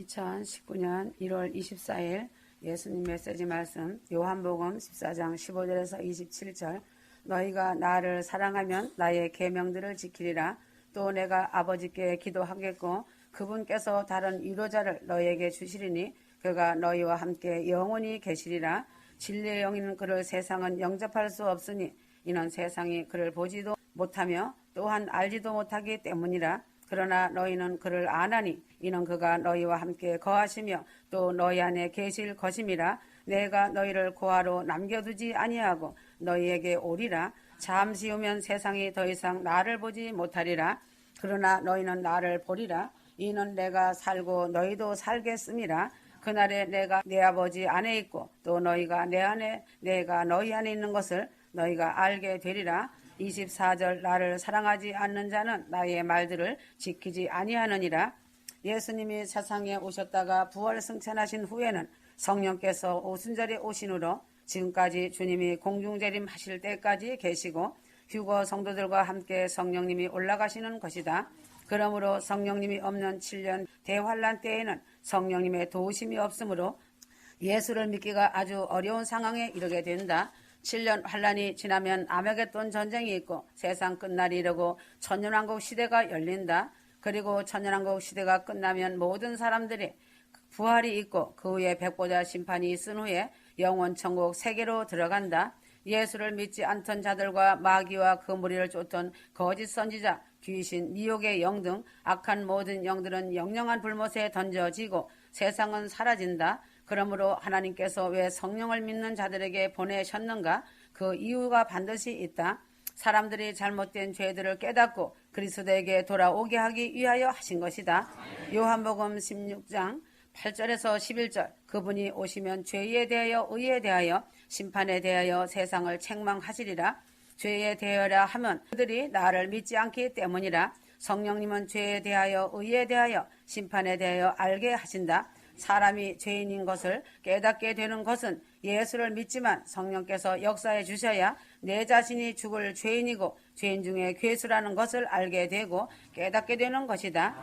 2019년 1월 24일 예수님 메시지 말씀 요한복음 14장 15절에서 27절 너희가 나를 사랑하면 나의 계명들을 지키리라. 또 내가 아버지께 기도하겠고 그분께서 다른 위로자를 너희에게 주시리니 그가 너희와 함께 영원히 계시리라. 진리의 영인 그를 세상은 영접할 수 없으니 이는 세상이 그를 보지도 못하며 또한 알지도 못하기 때문이라. 그러나 너희는 그를 아나니 이는 그가 너희와 함께 거하시며 또 너희 안에 계실 것임이라. 내가 너희를 고아로 남겨두지 아니하고 너희에게 오리라. 잠시 후면 세상이 더 이상 나를 보지 못하리라. 그러나 너희는 나를 보리라. 이는 내가 살고 너희도 살겠음이라. 그날에 내가 내 아버지 안에 있고 또 너희가 내 안에 내가 너희 안에 있는 것을 너희가 알게 되리라. 24절 나를 사랑하지 않는 자는 나의 말들을 지키지 아니하느니라. 예수님이 세상에 오셨다가 부활 승천하신 후에는 성령께서 오순절에 오신으로 지금까지 주님이 공중재림하실 때까지 계시고 휴거 성도들과 함께 성령님이 올라가시는 것이다. 그러므로 성령님이 없는 7년 대환란 때에는 성령님의 도우심이 없으므로 예수를 믿기가 아주 어려운 상황에 이르게 된다. 7년 환란이 지나면 아메겟돈 전쟁이 있고 세상 끝날이 이르고 천년왕국 시대가 열린다. 그리고 천년왕국 시대가 끝나면 모든 사람들이 부활이 있고 그 후에 백보자 심판이 있은 후에 영원 천국 세계로 들어간다. 예수를 믿지 않던 자들과 마귀와 그 무리를 쫓던 거짓 선지자, 귀신, 미혹의 영 등 악한 모든 영들은 영영한 불못에 던져지고 세상은 사라진다. 그러므로 하나님께서 왜 성령을 믿는 자들에게 보내셨는가? 그 이유가 반드시 있다. 사람들이 잘못된 죄들을 깨닫고 그리스도에게 돌아오게 하기 위하여 하신 것이다. 요한복음 16장 8절에서 11절 그분이 오시면 죄에 대하여 의에 대하여 심판에 대하여 세상을 책망하시리라. 죄에 대하여라 하면 그들이 나를 믿지 않기 때문이라. 성령님은 죄에 대하여 의에 대하여 심판에 대하여 알게 하신다. 사람이 죄인인 것을 깨닫게 되는 것은 예수를 믿지만 성령께서 역사해 주셔야 내 자신이 죽을 죄인이고 죄인 중에 괴수라는 것을 알게 되고 깨닫게 되는 것이다.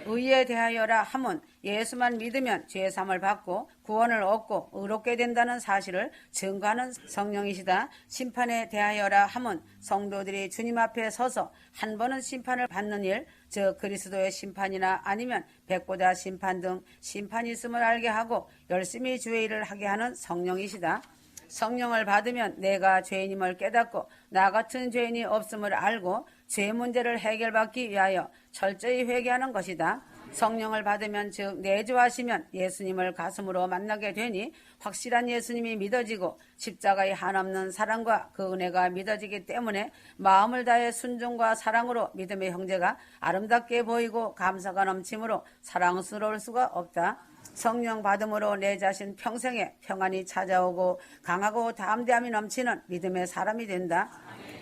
의에 대하여라 함은 예수만 믿으면 죄사함을 받고 구원을 얻고 의롭게 된다는 사실을 증거하는 성령이시다. 심판에 대하여라 함은 성도들이 주님 앞에 서서 한 번은 심판을 받는 일, 즉 그리스도의 심판이나 아니면 백보자 심판 등 심판이 있음을 알게 하고 열심히 주의 일을 하게 하는 성령이시다. 성령을 받으면 내가 죄인임을 깨닫고 나 같은 죄인이 없음을 알고 죄 문제를 해결받기 위하여 철저히 회개하는 것이다. 성령을 받으면 즉 내주하시면 예수님을 가슴으로 만나게 되니 확실한 예수님이 믿어지고 십자가의 한없는 사랑과 그 은혜가 믿어지기 때문에 마음을 다해 순종과 사랑으로 믿음의 형제가 아름답게 보이고 감사가 넘침으로 사랑스러울 수가 없다. 성령 받음으로 내 자신 평생에 평안이 찾아오고 강하고 담대함이 넘치는 믿음의 사람이 된다.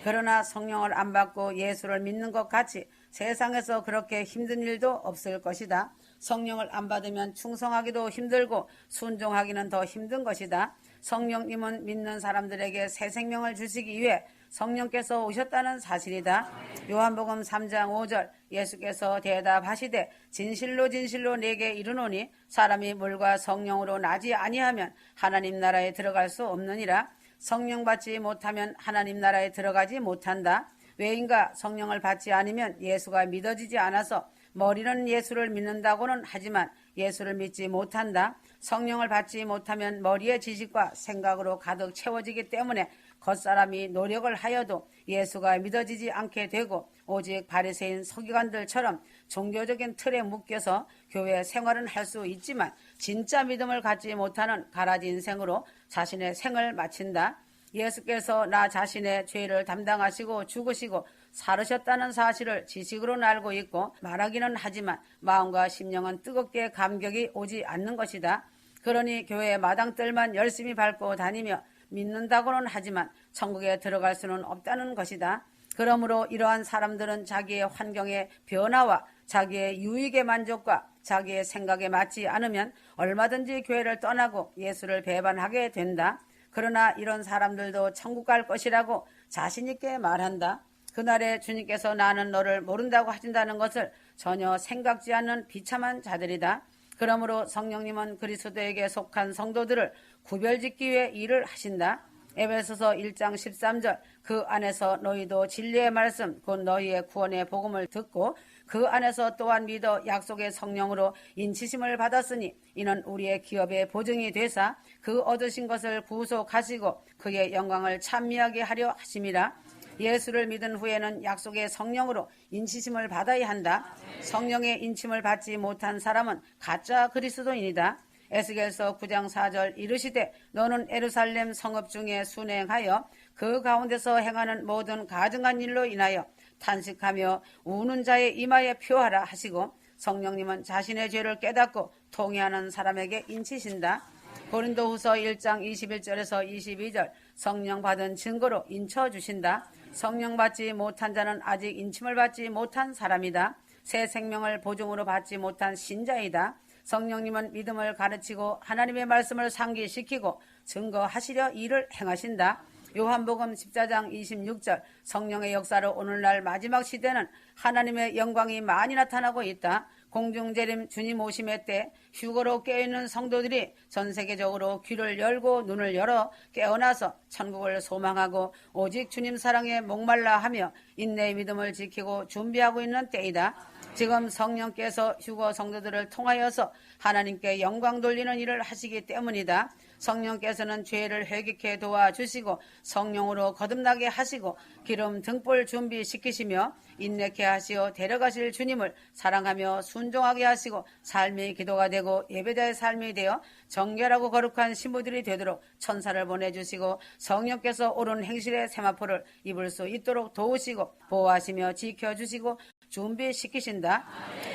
그러나 성령을 안 받고 예수를 믿는 것 같이 세상에서 그렇게 힘든 일도 없을 것이다. 성령을 안 받으면 충성하기도 힘들고 순종하기는 더 힘든 것이다. 성령님은 믿는 사람들에게 새 생명을 주시기 위해 성령께서 오셨다는 사실이다. 요한복음 3장 5절 예수께서 대답하시되 진실로 진실로 내게 이르노니 사람이 물과 성령으로 나지 아니하면 하나님 나라에 들어갈 수 없느니라. 성령 받지 못하면 하나님 나라에 들어가지 못한다. 왜인가? 성령을 받지 않으면 예수가 믿어지지 않아서 머리는 예수를 믿는다고는 하지만 예수를 믿지 못한다. 성령을 받지 못하면 머리의 지식과 생각으로 가득 채워지기 때문에 겉사람이 노력을 하여도 예수가 믿어지지 않게 되고 오직 바리새인 서기관들처럼 종교적인 틀에 묶여서 교회 생활은 할 수 있지만 진짜 믿음을 갖지 못하는 가라지 인생으로 자신의 생을 마친다. 예수께서 나 자신의 죄를 담당하시고 죽으시고 살으셨다는 사실을 지식으로는 알고 있고 말하기는 하지만 마음과 심령은 뜨겁게 감격이 오지 않는 것이다. 그러니 교회 마당들만 열심히 밟고 다니며 믿는다고는 하지만 천국에 들어갈 수는 없다는 것이다. 그러므로 이러한 사람들은 자기의 환경의 변화와 자기의 유익의 만족과 자기의 생각에 맞지 않으면 얼마든지 교회를 떠나고 예수를 배반하게 된다. 그러나 이런 사람들도 천국 갈 것이라고 자신 있게 말한다. 그날에 주님께서 나는 너를 모른다고 하신다는 것을 전혀 생각지 않는 비참한 자들이다. 그러므로 성령님은 그리스도에게 속한 성도들을 구별짓기 위해 일을 하신다. 에베소서 1장 13절 그 안에서 너희도 진리의 말씀 곧 너희의 구원의 복음을 듣고 그 안에서 또한 믿어 약속의 성령으로 인치심을 받았으니 이는 우리의 기업의 보증이 되사 그 얻으신 것을 구속하시고 그의 영광을 찬미하게 하려 하심이라. 예수를 믿은 후에는 약속의 성령으로 인치심을 받아야 한다. 성령의 인침을 받지 못한 사람은 가짜 그리스도인이다. 에스겔서 9장 4절 이르시되 너는 예루살렘 성읍 중에 순행하여 그 가운데서 행하는 모든 가증한 일로 인하여 탄식하며 우는 자의 이마에 표하라 하시고 성령님은 자신의 죄를 깨닫고 통회하는 사람에게 인치신다. 고린도후서 1장 21절에서 22절 성령 받은 증거로 인쳐주신다. 성령 받지 못한 자는 아직 인침을 받지 못한 사람이다. 새 생명을 보증으로 받지 못한 신자이다. 성령님은 믿음을 가르치고 하나님의 말씀을 상기시키고 증거하시려 일을 행하신다. 요한복음 14장 26절 성령의 역사로 오늘날 마지막 시대는 하나님의 영광이 많이 나타나고 있다. 공중재림 주님 오심의 때 휴거로 깨어있는 성도들이 전 세계적으로 귀를 열고 눈을 열어 깨어나서 천국을 소망하고 오직 주님 사랑에 목말라 하며 인내의 믿음을 지키고 준비하고 있는 때이다. 지금 성령께서 휴거 성도들을 통하여서 하나님께 영광 돌리는 일을 하시기 때문이다. 성령께서는 죄를 회개케 도와주시고 성령으로 거듭나게 하시고 기름 등불 준비시키시며 인내케 하시어 데려가실 주님을 사랑하며 순종하게 하시고 삶이 기도가 되고 예배자의 삶이 되어 정결하고 거룩한 신부들이 되도록 천사를 보내주시고 성령께서 옳은 행실의 세마포를 입을 수 있도록 도우시고 보호하시며 지켜주시고 준비시키신다.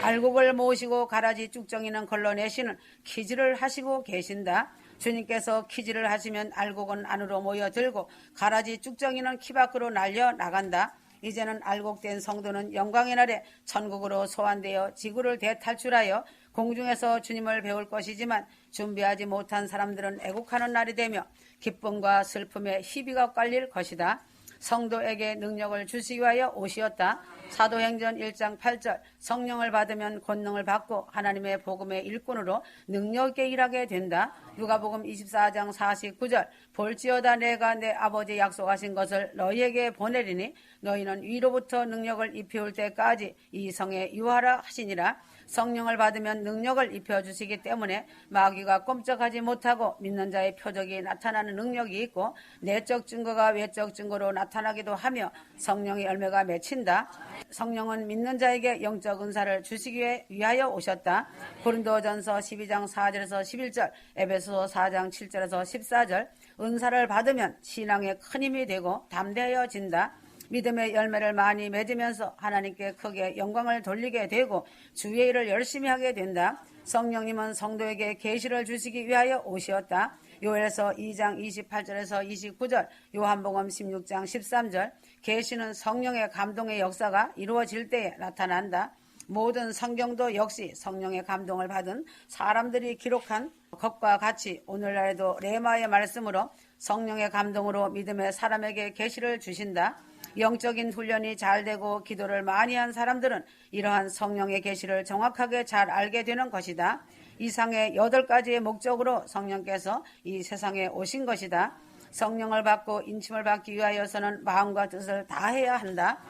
알곡을 모으시고 가라지 쭉정이는 걸러내시는 키즈를 하시고 계신다. 주님께서 키즈를 하시면 알곡은 안으로 모여들고 가라지 쭉정이는 키 밖으로 날려 나간다. 이제는 알곡된 성도는 영광의 날에 천국으로 소환되어 지구를 대탈출하여 공중에서 주님을 배울 것이지만 준비하지 못한 사람들은 애국하는 날이 되며 기쁨과 슬픔에 희비가 깔릴 것이다. 성도에게 능력을 주시기 위하여 오시었다. 사도행전 1장 8절 성령을 받으면 권능을 받고 하나님의 복음의 일꾼으로 능력 있게 일하게 된다. 누가복음 24장 49절 볼지어다 내가 내 아버지 약속하신 것을 너희에게 보내리니 너희는 위로부터 능력을 입혀올 때까지 이 성에 유하라 하시니라. 성령을 받으면 능력을 입혀주시기 때문에 마귀가 꼼짝하지 못하고 믿는 자의 표적이 나타나는 능력이 있고 내적 증거가 외적 증거로 나타나기도 하며 성령의 열매가 맺힌다. 성령은 믿는 자에게 영적 은사를 주시기 위하여 오셨다. 고린도전서 12장 4절에서 11절 에베소서 4장 7절에서 14절 은사를 받으면 신앙에 큰 힘이 되고 담대해진다. 믿음의 열매를 많이 맺으면서 하나님께 크게 영광을 돌리게 되고 주의 일을 열심히 하게 된다. 성령님은 성도에게 계시를 주시기 위하여 오시었다. 요엘서 2장 28절에서 29절 요한복음 16장 13절 계시는 성령의 감동의 역사가 이루어질 때에 나타난다. 모든 성경도 역시 성령의 감동을 받은 사람들이 기록한 것과 같이 오늘날에도 레마의 말씀으로 성령의 감동으로 믿음의 사람에게 계시를 주신다. 영적인 훈련이 잘 되고 기도를 많이 한 사람들은 이러한 성령의 계시를 정확하게 잘 알게 되는 것이다. 이상의 8가지의 목적으로 성령께서 이 세상에 오신 것이다. 성령을 받고 인침을 받기 위하여서는 마음과 뜻을 다해야 한다.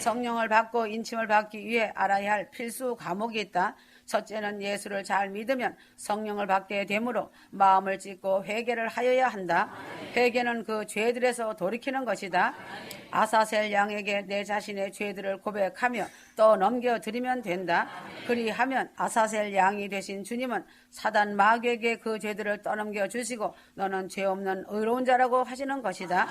성령을 받고 인침을 받기 위해 알아야 할 필수 과목이 있다. 첫째는 예수를 잘 믿으면 성령을 받게 되므로 마음을 찢고 회개를 하여야 한다. 회개는 그 죄들에서 돌이키는 것이다. 아사셀 양에게 내 자신의 죄들을 고백하며 떠넘겨드리면 된다. 그리하면 아사셀 양이 되신 주님은 사단 마귀에게 그 죄들을 떠넘겨주시고 너는 죄 없는 의로운 자라고 하시는 것이다.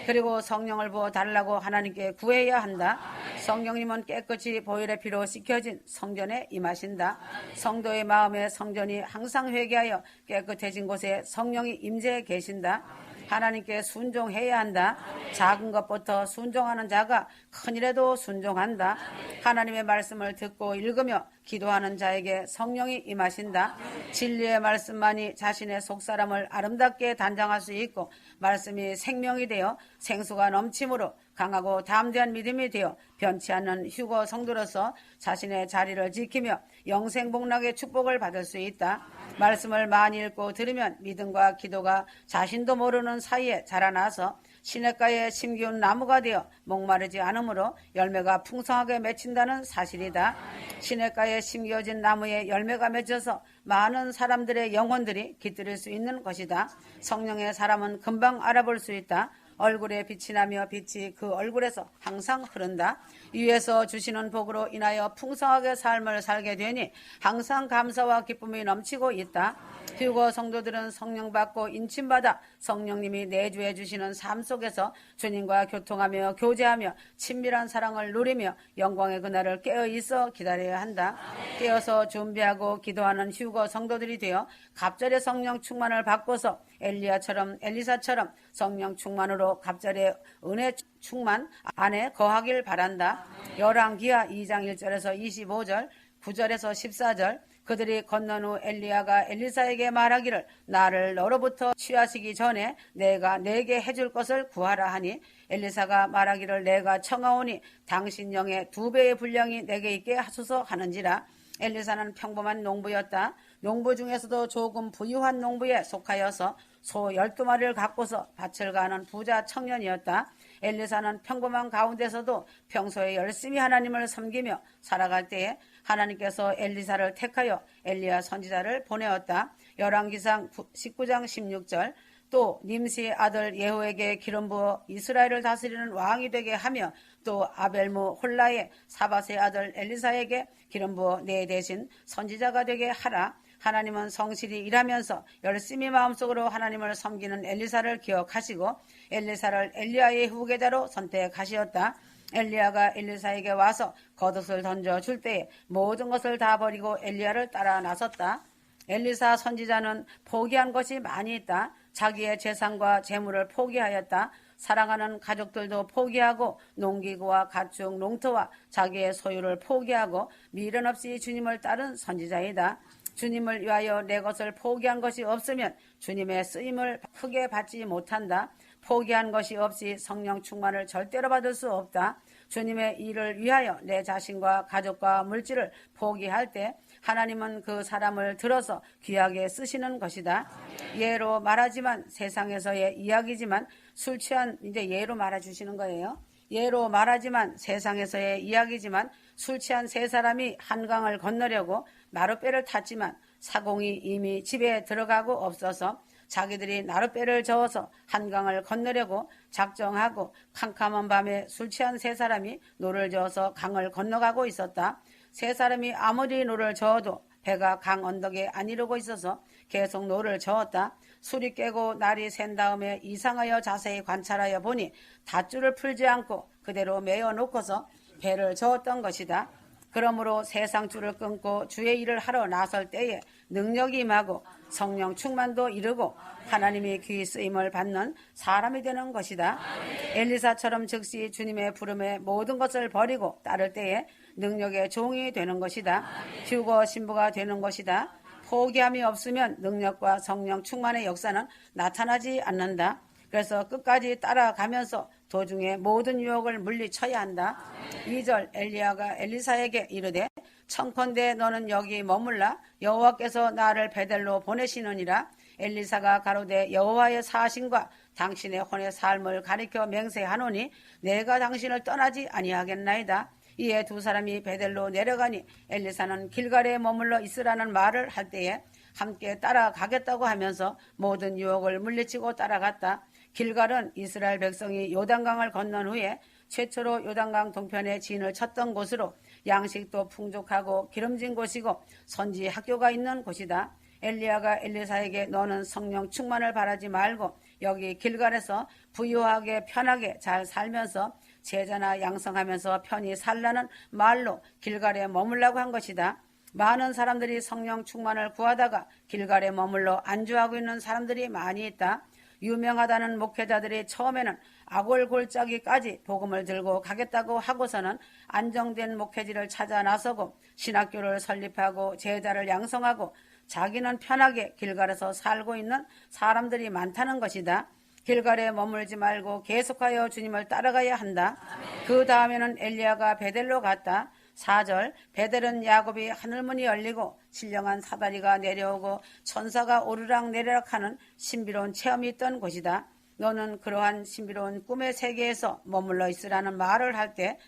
그리고 성령을 부어달라고 하나님께 구해야 한다. 성령님은 깨끗이 보혈의 피로 씻겨진 성전에 임하신다. 성도의 마음에 성전이 항상 회개하여 깨끗해진 곳에 성령이 임재해 계신다. 하나님께 순종해야 한다. 작은 것부터 순종하는 자가 큰일에도 순종한다. 하나님의 말씀을 듣고 읽으며 기도하는 자에게 성령이 임하신다. 진리의 말씀만이 자신의 속사람을 아름답게 단장할 수 있고 말씀이 생명이 되어 생수가 넘침으로 강하고 담대한 믿음이 되어 변치 않는 휴거 성도로서 자신의 자리를 지키며 영생복락의 축복을 받을 수 있다. 말씀을 많이 읽고 들으면 믿음과 기도가 자신도 모르는 사이에 자라나서 시냇가에 심기운 나무가 되어 목마르지 않으므로 열매가 풍성하게 맺힌다는 사실이다. 시냇가에 심겨진 나무에 열매가 맺혀서 많은 사람들의 영혼들이 깃들일 수 있는 것이다. 성령의 사람은 금방 알아볼 수 있다. 얼굴에 빛이 나며 빛이 그 얼굴에서 항상 흐른다. 위에서 주시는 복으로 인하여 풍성하게 삶을 살게 되니 항상 감사와 기쁨이 넘치고 있다. 휴거 성도들은 성령 받고 인침받아 성령님이 내주해 주시는 삶 속에서 주님과 교통하며 교제하며 친밀한 사랑을 누리며 영광의 그날을 깨어 있어 기다려야 한다. 깨어서 준비하고 기도하는 휴거 성도들이 되어 갑절의 성령 충만을 받고서 엘리야처럼 엘리사처럼 성령 충만으로 갑절의 은혜 충만 안에 거하길 바란다. 열왕기하 2장 1절에서 25절 9절에서 14절 그들이 건넌 후 엘리야가 엘리사에게 말하기를 나를 너로부터 취하시기 전에 내가 내게 해줄 것을 구하라 하니 엘리사가 말하기를 내가 청하오니 당신 영의 2배의 분량이 내게 있게 하소서 하는지라. 엘리사는 평범한 농부였다. 농부 중에서도 조금 부유한 농부에 속하여서 소 12마리를 갖고서 밭을 가는 부자 청년이었다. 엘리사는 평범한 가운데서도 평소에 열심히 하나님을 섬기며 살아갈 때에 하나님께서 엘리사를 택하여 엘리야 선지자를 보내었다. 열왕기상 19장 16절 또 님시의 아들 예후에게 기름 부어 이스라엘을 다스리는 왕이 되게 하며 또 아벨무 홀라의 사밧의 아들 엘리사에게 기름 부어 내 대신 선지자가 되게 하라. 하나님은 성실히 일하면서 열심히 마음속으로 하나님을 섬기는 엘리사를 기억하시고 엘리사를 엘리야의 후계자로 선택하시었다. 엘리야가 엘리사에게 와서 겉옷을 던져줄 때에 모든 것을 다 버리고 엘리야를 따라 나섰다. 엘리사 선지자는 포기한 것이 많이 있다. 자기의 재산과 재물을 포기하였다. 사랑하는 가족들도 포기하고 농기구와 가축, 농토와 자기의 소유를 포기하고 미련 없이 주님을 따른 선지자이다. 주님을 위하여 내 것을 포기한 것이 없으면 주님의 쓰임을 크게 받지 못한다. 포기한 것이 없이 성령 충만을 절대로 받을 수 없다. 주님의 일을 위하여 내 자신과 가족과 물질을 포기할 때 하나님은 그 사람을 들어서 귀하게 쓰시는 것이다. 예로 말하지만 세상에서의 이야기지만 술 취한 이제 예로 말해주시는 거예요. 예로 말하지만 세상에서의 이야기지만 술 취한 세 사람이 한강을 건너려고 나룻배를 탔지만 사공이 이미 집에 들어가고 없어서 자기들이 나룻배를 저어서 한강을 건너려고 작정하고 캄캄한 밤에 술 취한 세 사람이 노를 저어서 강을 건너가고 있었다. 세 사람이 아무리 노를 저어도 배가 강 언덕에 안 이르고 있어서 계속 노를 저었다. 술이 깨고 날이 샌 다음에 이상하여 자세히 관찰하여 보니 닷줄을 풀지 않고 그대로 메어 놓고서 배를 저었던 것이다. 그러므로 세상 줄을 끊고 주의 일을 하러 나설 때에 능력이 임하고 성령 충만도 이루고 하나님의 귀 쓰임을 받는 사람이 되는 것이다. 엘리사처럼 즉시 주님의 부름에 모든 것을 버리고 따를 때에 능력의 종이 되는 것이다. 휴거 신부가 되는 것이다. 포기함이 없으면 능력과 성령 충만의 역사는 나타나지 않는다. 그래서 끝까지 따라가면서 도중에 모든 유혹을 물리쳐야 한다. 2절 엘리야가 엘리사에게 이르되 청컨대 너는 여기 머물라 여호와께서 나를 베델로 보내시느니라. 엘리사가 가로되 여호와의 사신과 당신의 혼의 삶을 가리켜 맹세하노니 내가 당신을 떠나지 아니하겠나이다. 이에 두 사람이 베델로 내려가니 엘리사는 길갈에 머물러 있으라는 말을 할 때에 함께 따라가겠다고 하면서 모든 유혹을 물리치고 따라갔다. 길갈은 이스라엘 백성이 요단강을 건넌 후에 최초로 요단강 동편에 진을 쳤던 곳으로 양식도 풍족하고 기름진 곳이고 선지 학교가 있는 곳이다. 엘리야가 엘리사에게 너는 성령 충만을 바라지 말고 여기 길갈에서 부유하게 편하게 잘 살면서 제자나 양성하면서 편히 살라는 말로 길갈에 머물라고 한 것이다. 많은 사람들이 성령 충만을 구하다가 길갈에 머물러 안주하고 있는 사람들이 많이 있다. 유명하다는 목회자들이 처음에는 아골골짜기까지 복음을 들고 가겠다고 하고서는 안정된 목회지를 찾아 나서고 신학교를 설립하고 제자를 양성하고 자기는 편하게 길갈에서 살고 있는 사람들이 많다는 것이다. 길갈에 머물지 말고 계속하여 주님을 따라가야 한다. 그 다음에는 엘리야가 베델로 갔다. 4절 베델은 야곱이 하늘문이 열리고 신령한 사다리가 내려오고 천사가 오르락 내리락 하는 신비로운 체험이 있던 곳이다. 너는 그러한 신비로운 꿈의 세계에서 머물러 있으라는 말을 할 때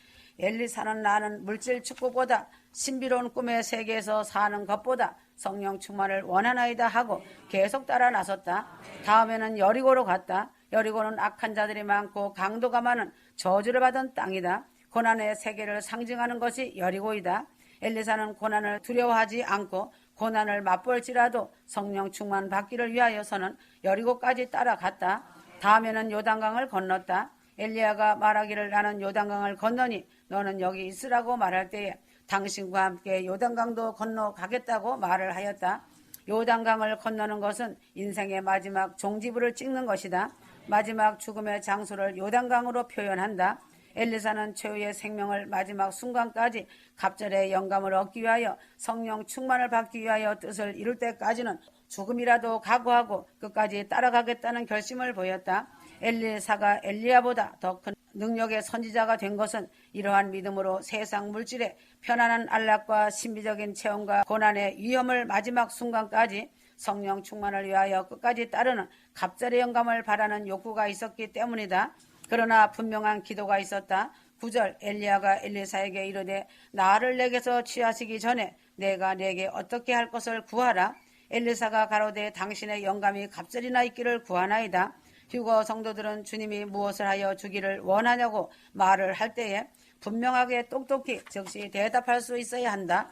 엘리사는 나는 물질 축복보다 신비로운 꿈의 세계에서 사는 것보다 성령 충만을 원하나이다 하고 계속 따라 나섰다. 다음에는 여리고로 갔다. 여리고는 악한 자들이 많고 강도가 많은 저주를 받은 땅이다. 고난의 세계를 상징하는 것이 여리고이다. 엘리사는 고난을 두려워하지 않고 고난을 맛볼지라도 성령 충만 받기를 위하여서는 여리고까지 따라갔다. 다음에는 요단강을 건넜다. 엘리야가 말하기를 나는 요단강을 건너니 너는 여기 있으라고 말할 때에 당신과 함께 요단강도 건너가겠다고 말을 하였다. 요단강을 건너는 것은 인생의 마지막 종지부를 찍는 것이다. 마지막 죽음의 장소를 요단강으로 표현한다. 엘리사는 최후의 생명을 마지막 순간까지 갑절의 영감을 얻기 위하여 성령 충만을 받기 위하여 뜻을 이룰 때까지는 죽음이라도 각오하고 끝까지 따라가겠다는 결심을 보였다. 엘리사가 엘리야보다 더 큰 능력의 선지자가 된 것은 이러한 믿음으로 세상 물질의 편안한 안락과 신비적인 체험과 고난의 위험을 마지막 순간까지 성령 충만을 위하여 끝까지 따르는 갑절의 영감을 바라는 욕구가 있었기 때문이다. 그러나 분명한 기도가 있었다. 9절 엘리야가 엘리사에게 이르되 나를 내게서 취하시기 전에 내가 내게 어떻게 할 것을 구하라. 엘리사가 가로되 당신의 영감이 갑절이나 있기를 구하나이다. 휴거 성도들은 주님이 무엇을 하여 주기를 원하냐고 말을 할 때에 분명하게 똑똑히 즉시 대답할 수 있어야 한다.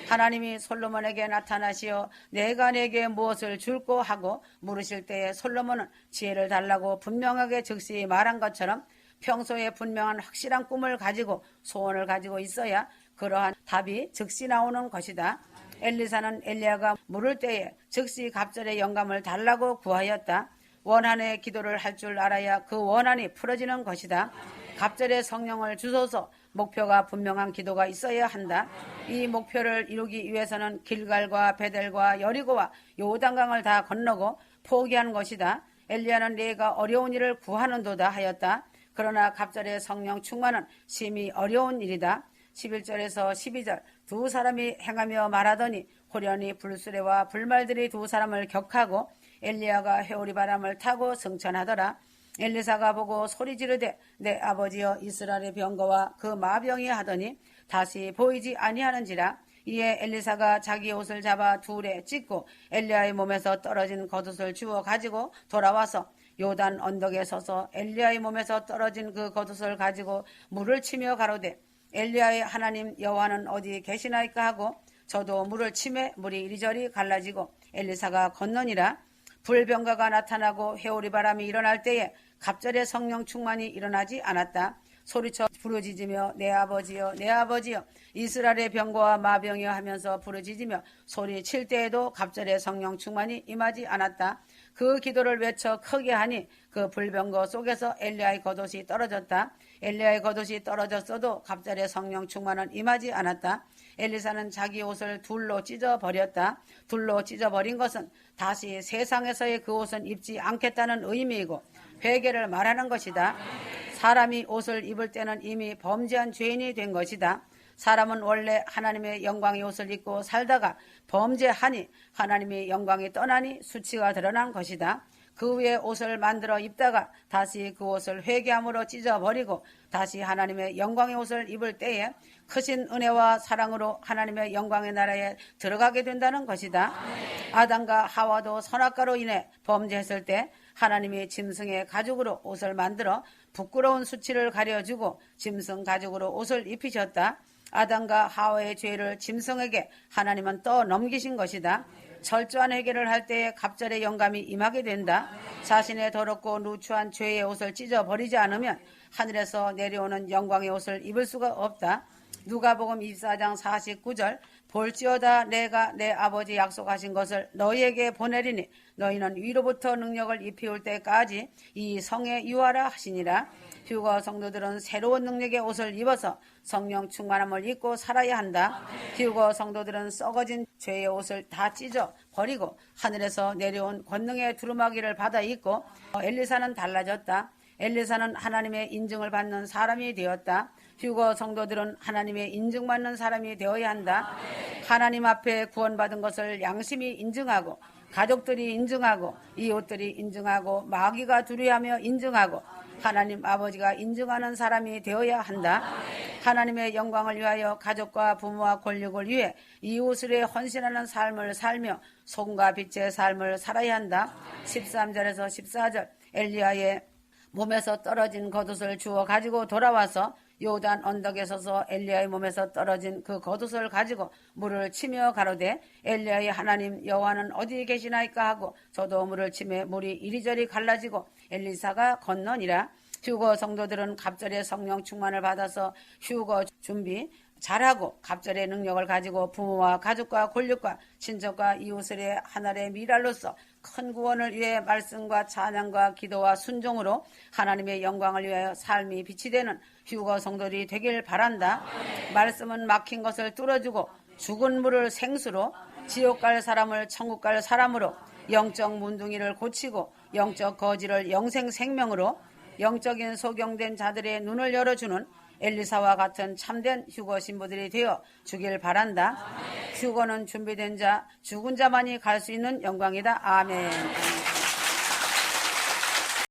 하나님이 솔로몬에게 나타나시어 내가 내게 무엇을 줄고 하고 물으실 때에 솔로몬은 지혜를 달라고 분명하게 즉시 말한 것처럼 평소에 분명한 확실한 꿈을 가지고 소원을 가지고 있어야 그러한 답이 즉시 나오는 것이다. 엘리사는 엘리야가 물을 때에 즉시 갑절의 영감을 달라고 구하였다. 원한의 기도를 할 줄 알아야 그 원한이 풀어지는 것이다. 갑절의 성령을 주소서. 목표가 분명한 기도가 있어야 한다. 이 목표를 이루기 위해서는 길갈과 베델과 여리고와 요단강을 다 건너고 포기하는 것이다. 엘리야는 내가 어려운 일을 구하는도다 하였다. 그러나 갑절의 성령 충만은 심히 어려운 일이다. 11절에서 12절 두 사람이 행하며 말하더니 호련히 불수레와 불말들이 두 사람을 격하고 엘리야가 회오리 바람을 타고 승천하더라. 엘리사가 보고 소리 지르되 내 아버지여 이스라엘의 병거와 그 마병이 하더니 다시 보이지 아니하는지라. 이에 엘리사가 자기 옷을 잡아 둘에 찢고 엘리야의 몸에서 떨어진 겉옷을 주워 가지고 돌아와서 요단 언덕에 서서 엘리야의 몸에서 떨어진 그 겉옷을 가지고 물을 치며 가로되 엘리야의 하나님 여호와는 어디 계시나이까 하고 저도 물을 치매 물이 이리저리 갈라지고 엘리사가 건너니라. 불병거가 나타나고 회오리 바람이 일어날 때에 갑절의 성령 충만이 일어나지 않았다. 소리쳐 부르짖으며 내 아버지여 내 아버지여 이스라엘의 병거와 마병이여 하면서 부르짖으며 소리칠 때에도 갑절의 성령 충만이 임하지 않았다. 그 기도를 외쳐 크게 하니 그 불병거 속에서 엘리야의 겉옷이 떨어졌다. 엘리야의 겉옷이 떨어졌어도 갑절의 성령 충만은 임하지 않았다. 엘리사는 자기 옷을 둘로 찢어버렸다. 둘로 찢어버린 것은 다시 세상에서의 그 옷은 입지 않겠다는 의미이고 회개를 말하는 것이다. 사람이 옷을 입을 때는 이미 범죄한 죄인이 된 것이다. 사람은 원래 하나님의 영광의 옷을 입고 살다가 범죄하니 하나님의 영광이 떠나니 수치가 드러난 것이다. 그 위에 옷을 만들어 입다가 다시 그 옷을 회개함으로 찢어버리고 다시 하나님의 영광의 옷을 입을 때에 크신 은혜와 사랑으로 하나님의 영광의 나라에 들어가게 된다는 것이다. 아담과 하와도 선악과로 인해 범죄했을 때 하나님이 짐승의 가죽으로 옷을 만들어 부끄러운 수치를 가려주고 짐승 가죽으로 옷을 입히셨다. 아담과 하와의 죄를 짐승에게 하나님은 떠넘기신 것이다. 철저한 회개를 할 때에 갑절의 영감이 임하게 된다. 자신의 더럽고 누추한 죄의 옷을 찢어버리지 않으면 하늘에서 내려오는 영광의 옷을 입을 수가 없다. 누가복음 24장 49절 볼지어다 내가 내 아버지 약속하신 것을 너희에게 보내리니 너희는 위로부터 능력을 입히올 때까지 이 성에 유하라 하시니라. 휴거 성도들은 새로운 능력의 옷을 입어서 성령 충만함을 입고 살아야 한다. 휴거 성도들은 썩어진 죄의 옷을 다 찢어 버리고 하늘에서 내려온 권능의 두루마기를 받아 입고 엘리사는 달라졌다. 엘리사는 하나님의 인증을 받는 사람이 되었다. 휴거 성도들은 하나님의 인증받는 사람이 되어야 한다. 하나님 앞에 구원받은 것을 양심이 인증하고 가족들이 인증하고 이웃들이 인증하고 마귀가 두려워하며 인증하고 하나님 아버지가 인증하는 사람이 되어야 한다. 하나님의 영광을 위하여 가족과 부모와 권력을 위해 이웃을 위해 헌신하는 삶을 살며 소금과 빛의 삶을 살아야 한다. 13절에서 14절 엘리야의 몸에서 떨어진 겉옷을 주워 가지고 돌아와서 요단 언덕에 서서 엘리야의 몸에서 떨어진 그 겉옷을 가지고 물을 치며 가로되 엘리야의 하나님 여호와는 어디 계시나이까 하고 저도 물을 치매 물이 이리저리 갈라지고 엘리사가 건너니라. 휴거 성도들은 갑절의 성령 충만을 받아서 휴거 준비 잘하고 갑절의 능력을 가지고 부모와 가족과 권력과 친척과 이웃을 하나의 미랄로서 큰 구원을 위해 말씀과 찬양과 기도와 순종으로 하나님의 영광을 위하여 삶이 빛이 되는 휴거 성도들이 되길 바란다. 말씀은 막힌 것을 뚫어주고 죽은 물을 생수로 지옥 갈 사람을 천국 갈 사람으로 영적 문둥이를 고치고 영적 거지를 영생 생명으로 영적인 소경된 자들의 눈을 열어주는 엘리사와 같은 참된 휴거 신부들이 되어 주길 바란다. 휴거는 준비된 자, 죽은 자만이 갈 수 있는 영광이다. 아멘.